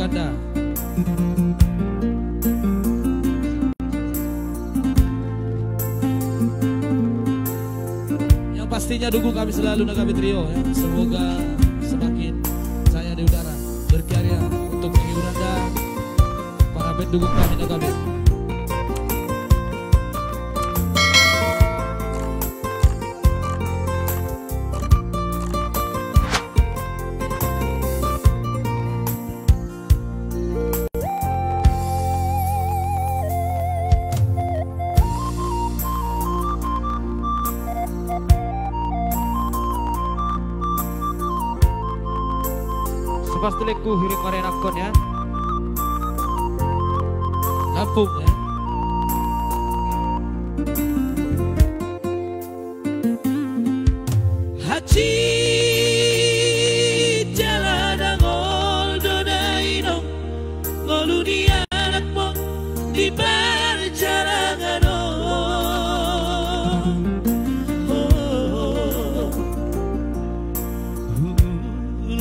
ganda. Yang pastinya dukung kami selalu Nagabe Trio ya. Semoga semakin saya di udara berkarya untuk menghibur Anda para band dukung kami Nagabe. Pastileku hiring maren akon ya. Lampung ya. Haji jalan ngol donaino ngolu di anakmu di perjalanan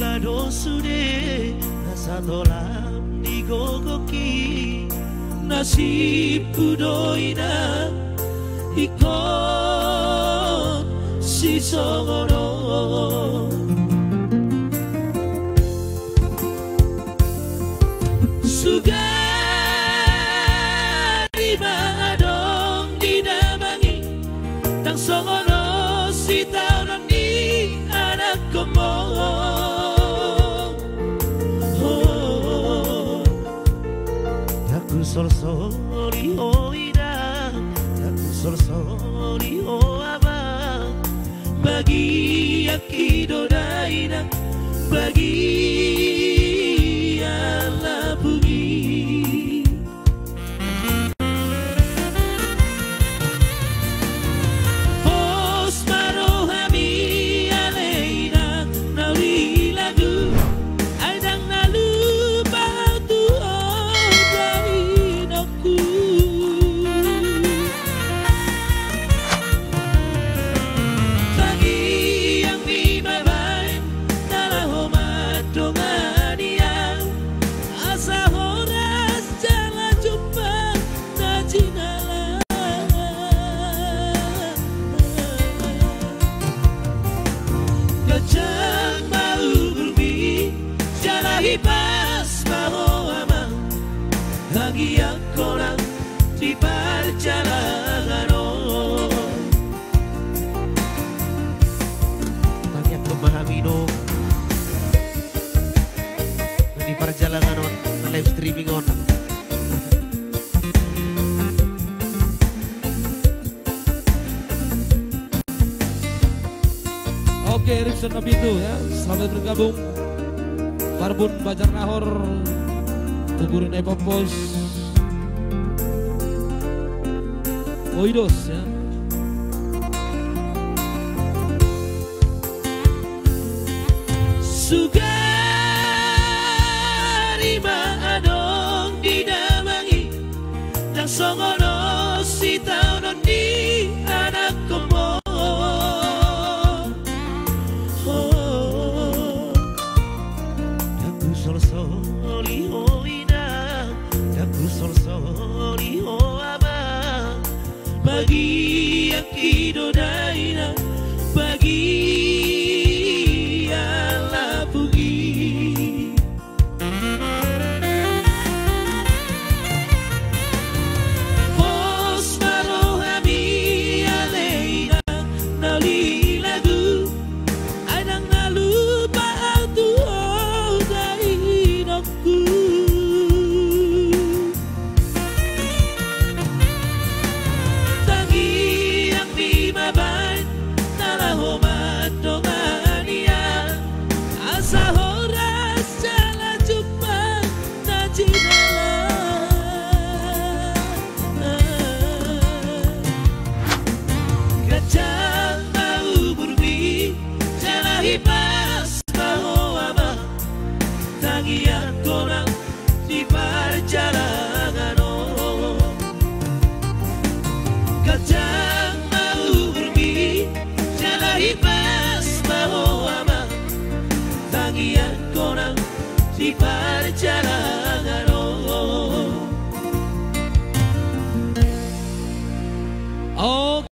lado sude nasa dolam digogoki nasib kudoina ikon si songono sugari badong dinamangi tang songono si taunan di anak komong sol-soli o ina, aku sol-soli o abang, bagi akido daina, bagi ala bunyi. Pos marohami aleina, nawi lagu, adang nalu batu. Pas mau aman lagi yang korang di perjalanan Banyak memahami no di perjalanan on live streaming on. Oke, Ripson Mabitu ya, selamat bergabung. Barbun Bajar Nahor Tugurin Epopos Oidos ya. Sugari maadong didamangi dan songono si taunon di anak komo sol-soli o ina, daku sol-soli o abang, bagi akido daina, bagi ala pugi. Pos marohami aleina, nauli lagu, adang nalu batu. Tangi yang dimabay nalahomat dongania asa horas jala jumpa na jinala kacang mau burbi jala hipas mau ama tangi yang korang di perjalanan kacang mau berbi jala hipas mau ama tangian korang di perjalanan Oh.